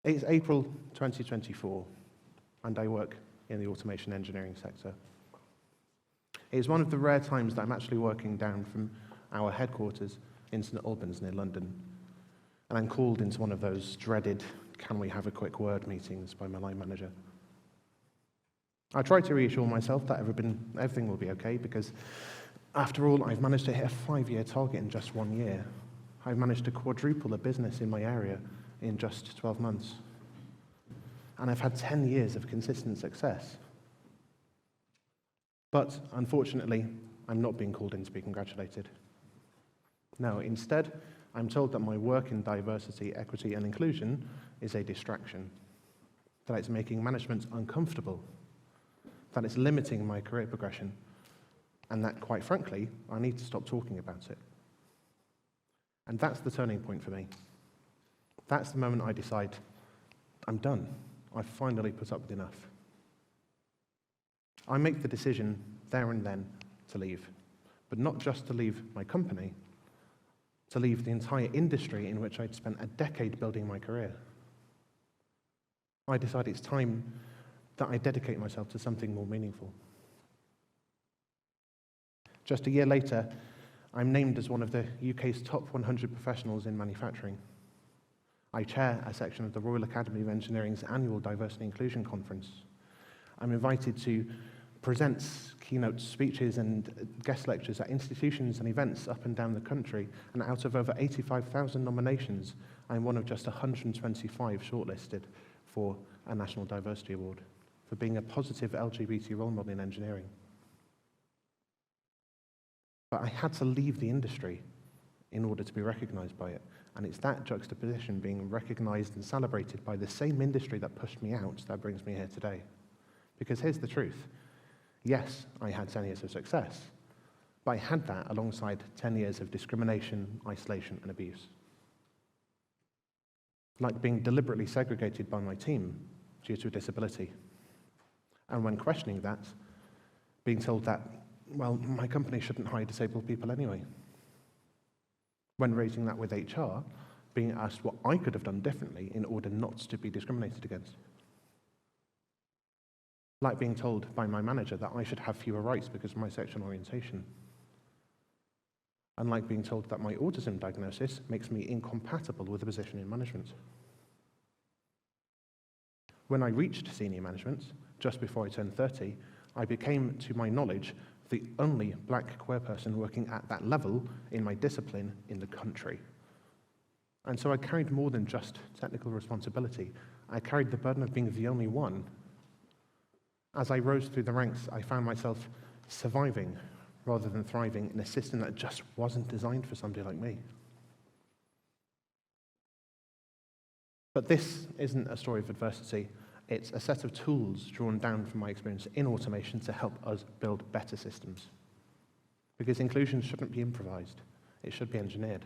It's April 2024, and I work in the automation engineering sector. It's one of the rare times that I'm actually working down from our headquarters in St Albans near London, and I'm called into one of those dreaded "can we have a quick word" meetings by my line manager. I try to reassure myself that everything will be okay, because after all, I've managed to hit a 5-year target in just 1 year. I've managed to quadruple a business in my area in just 12 months. And I've had 10 years of consistent success. But unfortunately, I'm not being called in to be congratulated. No, instead, I'm told that my work in diversity, equity, and inclusion is a distraction, that it's making management uncomfortable, that it's limiting my career progression, and that, quite frankly, I need to stop talking about it. And that's the turning point for me. That's the moment I decide, I'm done. I've finally put up with enough. I make the decision there and then to leave, but not just to leave my company, to leave the entire industry in which I'd spent a decade building my career. I decide it's time that I dedicate myself to something more meaningful. Just a year later, I'm named as one of the UK's top 100 professionals in manufacturing. I chair a section of the Royal Academy of Engineering's annual Diversity Inclusion Conference. I'm invited to present keynote speeches and guest lectures at institutions and events up and down the country, and out of over 85,000 nominations, I'm one of just 125 shortlisted for a National Diversity Award for being a positive LGBT role model in engineering. But I had to leave the industry in order to be recognised by it. And it's that juxtaposition, being recognised and celebrated by the same industry that pushed me out, that brings me here today. Because here's the truth. Yes, I had 10 years of success, but I had that alongside 10 years of discrimination, isolation, and abuse. Like being deliberately segregated by my team due to a disability. And when questioning that, being told that, well, my company shouldn't hire disabled people anyway. When raising that with HR, being asked what I could have done differently in order not to be discriminated against. Like being told by my manager that I should have fewer rights because of my sexual orientation. And like being told that my autism diagnosis makes me incompatible with a position in management. When I reached senior management, just before I turned 30, I became, to my knowledge, the only black queer person working at that level in my discipline in the country. And so I carried more than just technical responsibility. I carried the burden of being the only one. As I rose through the ranks, I found myself surviving rather than thriving in a system that just wasn't designed for somebody like me. But this isn't a story of adversity. It's a set of tools drawn down from my experience in automation to help us build better systems. Because inclusion shouldn't be improvised. It should be engineered.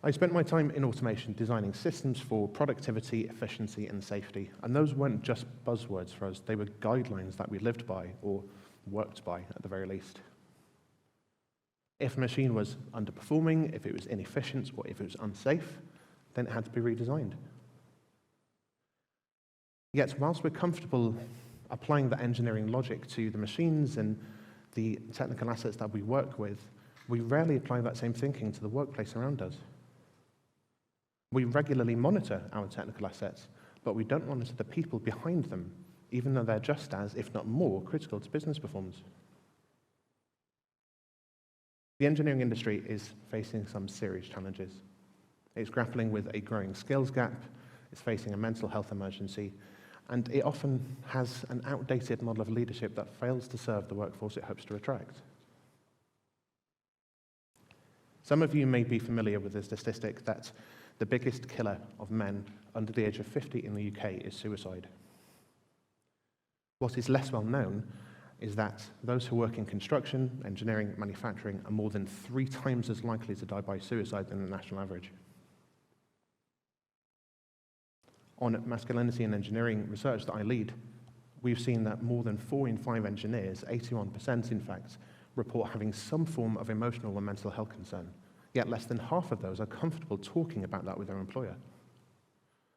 I spent my time in automation designing systems for productivity, efficiency, and safety. And those weren't just buzzwords for us. They were guidelines that we lived by, or worked by at the very least. If a machine was underperforming, if it was inefficient, or if it was unsafe, then it had to be redesigned. Yet, whilst we're comfortable applying that engineering logic to the machines and the technical assets that we work with, we rarely apply that same thinking to the workplace around us. We regularly monitor our technical assets, but we don't monitor the people behind them, even though they're just as, if not more, critical to business performance. The engineering industry is facing some serious challenges. It's grappling with a growing skills gap, it's facing a mental health emergency, and it often has an outdated model of leadership that fails to serve the workforce it hopes to attract. Some of you may be familiar with the statistic that the biggest killer of men under the age of 50 in the UK is suicide. What is less well known is that those who work in construction, engineering, manufacturing are more than 3 times as likely to die by suicide than the national average. On masculinity and engineering research that I lead, we've seen that more than 4 in 5 engineers, 81% in fact, report having some form of emotional or mental health concern, Yet less than half of those are comfortable talking about that with their employer.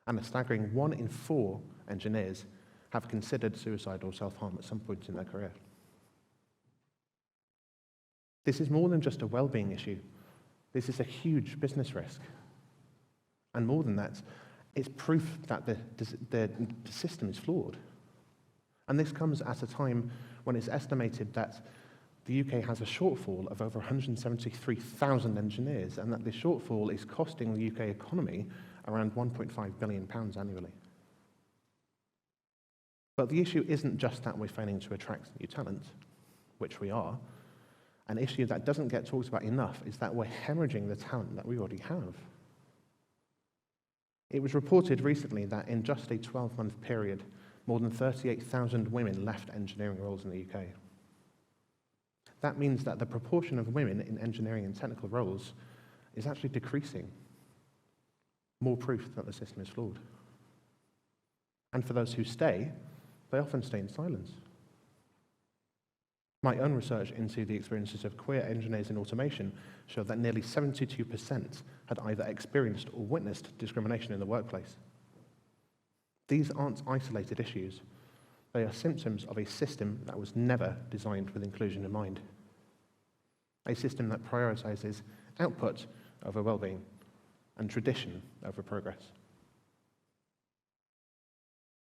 And a staggering 1 in 4 engineers have considered suicide or self-harm at some point in their career. This is more than just a well-being issue. This is a huge business risk. And more than that, it's proof that the system is flawed. And this comes at a time when it's estimated that the UK has a shortfall of over 173,000 engineers, and that this shortfall is costing the UK economy around £1.5 billion annually. But the issue isn't just that we're failing to attract new talent, which we are. An issue that doesn't get talked about enough is that we're hemorrhaging the talent that we already have. It was reported recently that in just a 12-month period, more than 38,000 women left engineering roles in the UK. That means that the proportion of women in engineering and technical roles is actually decreasing. More proof that the system is flawed. And for those who stay, they often stay in silence. My own research into the experiences of queer engineers in automation showed that nearly 72% had either experienced or witnessed discrimination in the workplace. These aren't isolated issues. They are symptoms of a system that was never designed with inclusion in mind. A system that prioritizes output over well-being and tradition over progress.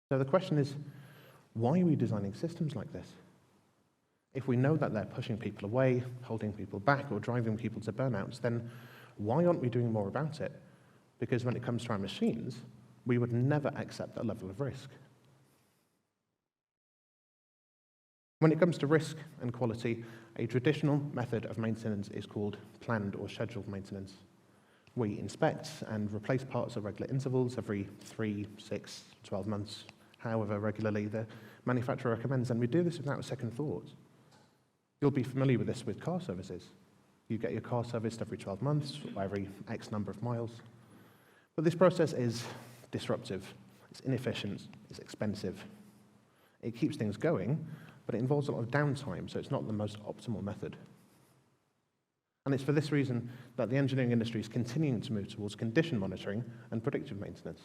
So the question is, why are we designing systems like this? If we know that they're pushing people away, holding people back, or driving people to burnouts, then why aren't we doing more about it? Because when it comes to our machines, we would never accept that level of risk. When it comes to risk and quality, a traditional method of maintenance is called planned or scheduled maintenance. We inspect and replace parts at regular intervals every 3, 6, 12 months, however regularly the manufacturer recommends, and we do this without a second thought. You'll be familiar with this with car services. You get your car serviced every 12 months or every X number of miles. But this process is disruptive, it's inefficient, it's expensive. It keeps things going, but it involves a lot of downtime, so it's not the most optimal method. And it's for this reason that the engineering industry is continuing to move towards condition monitoring and predictive maintenance.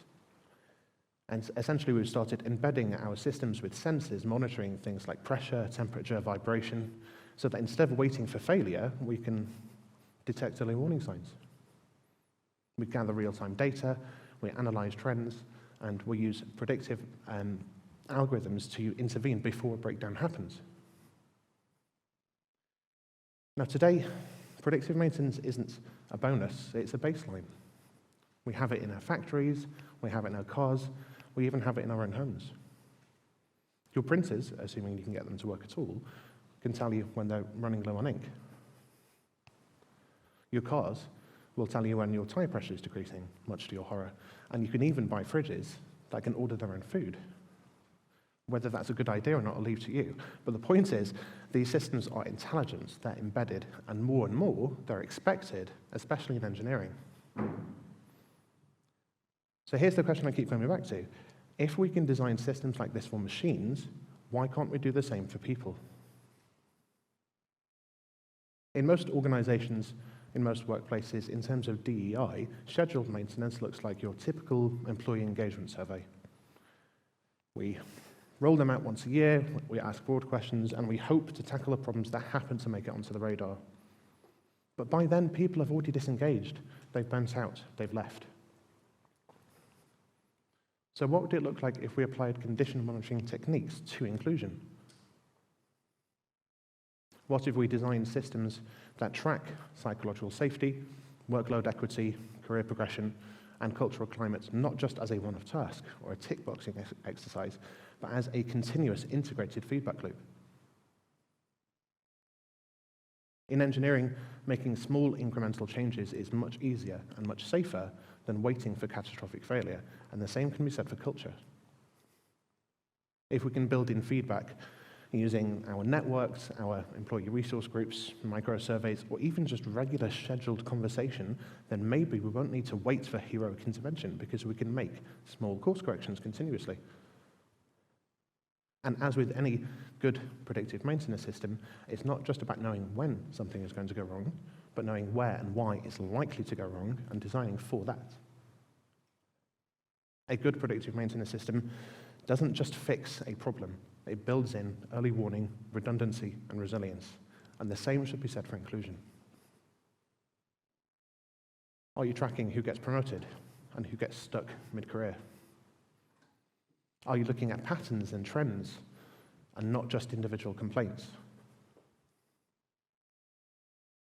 And essentially, we've started embedding our systems with sensors monitoring things like pressure, temperature, vibration, so that instead of waiting for failure, we can detect early warning signs. We gather real-time data, we analyze trends, and we use predictive algorithms to intervene before a breakdown happens. Now today, predictive maintenance isn't a bonus, it's a baseline. We have it in our factories, we have it in our cars, we even have it in our own homes. Your printers, assuming you can get them to work at all, can tell you when they're running low on ink. Your cars will tell you when your tire pressure is decreasing, much to your horror. And you can even buy fridges that can order their own food. Whether that's a good idea or not, I'll leave to you. But the point is, these systems are intelligent, they're embedded, and more, they're expected, especially in engineering. So here's the question I keep coming back to. If we can design systems like this for machines, why can't we do the same for people? In most organizations, in most workplaces, in terms of DEI, scheduled maintenance looks like your typical employee engagement survey. We roll them out once a year, we ask broad questions, and we hope to tackle the problems that happen to make it onto the radar. But by then, people have already disengaged. They've burnt out, they've left. So what would it look like if we applied condition monitoring techniques to inclusion? What if we designed systems that track psychological safety, workload equity, career progression, and cultural climate, not just as a one-off task or a tick-boxing exercise, but as a continuous integrated feedback loop? In engineering, making small incremental changes is much easier and much safer than waiting for catastrophic failure, and the same can be said for culture. If we can build in feedback using our networks, our employee resource groups, micro-surveys, or even just regular scheduled conversation, then maybe we won't need to wait for heroic intervention because we can make small course corrections continuously. And as with any good predictive maintenance system, it's not just about knowing when something is going to go wrong, but knowing where and why it's likely to go wrong and designing for that. A good predictive maintenance system doesn't just fix a problem, it builds in early warning, redundancy, and resilience. And the same should be said for inclusion. Are you tracking who gets promoted and who gets stuck mid-career? Are you looking at patterns and trends and not just individual complaints?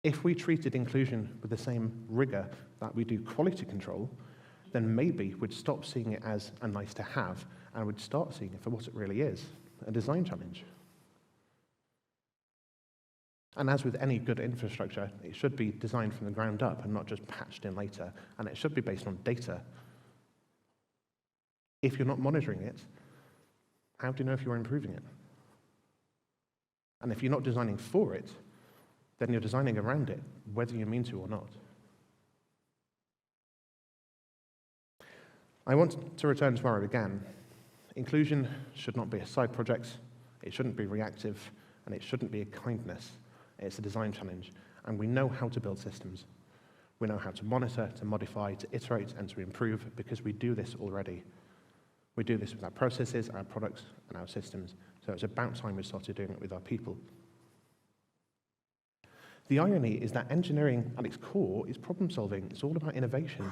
If we treated inclusion with the same rigor that we do quality control, then maybe we'd stop seeing it as a nice to have and we'd start seeing it for what it really is, a design challenge. And as with any good infrastructure, it should be designed from the ground up and not just patched in later, and it should be based on data. If you're not monitoring it, how do you know if you're improving it? And if you're not designing for it, then you're designing around it, whether you mean to or not. I want to return to where I began. Inclusion should not be a side project, it shouldn't be reactive, and it shouldn't be a kindness. It's a design challenge, and we know how to build systems. We know how to monitor, to modify, to iterate, and to improve, because we do this already. We do this with our processes, our products, and our systems, so it's about time we started doing it with our people. The irony is that engineering at its core is problem solving. It's all about innovation.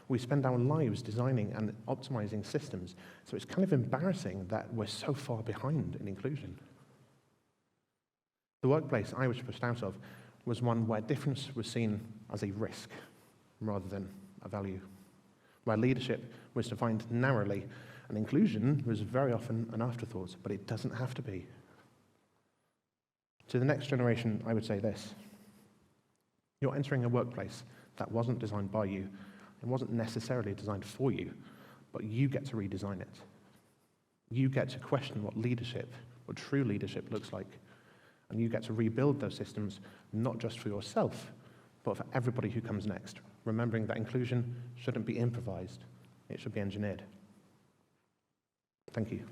We spend our lives designing and optimizing systems, so it's kind of embarrassing that we're so far behind in inclusion. The workplace I was pushed out of was one where difference was seen as a risk rather than a value, where leadership was defined narrowly and inclusion was very often an afterthought, but it doesn't have to be. To the next generation, I would say this. You're entering a workplace that wasn't designed by you and wasn't necessarily designed for you, but you get to redesign it. You get to question what leadership, what true leadership looks like. And you get to rebuild those systems, not just for yourself, but for everybody who comes next, remembering that inclusion shouldn't be improvised, it should be engineered. Thank you.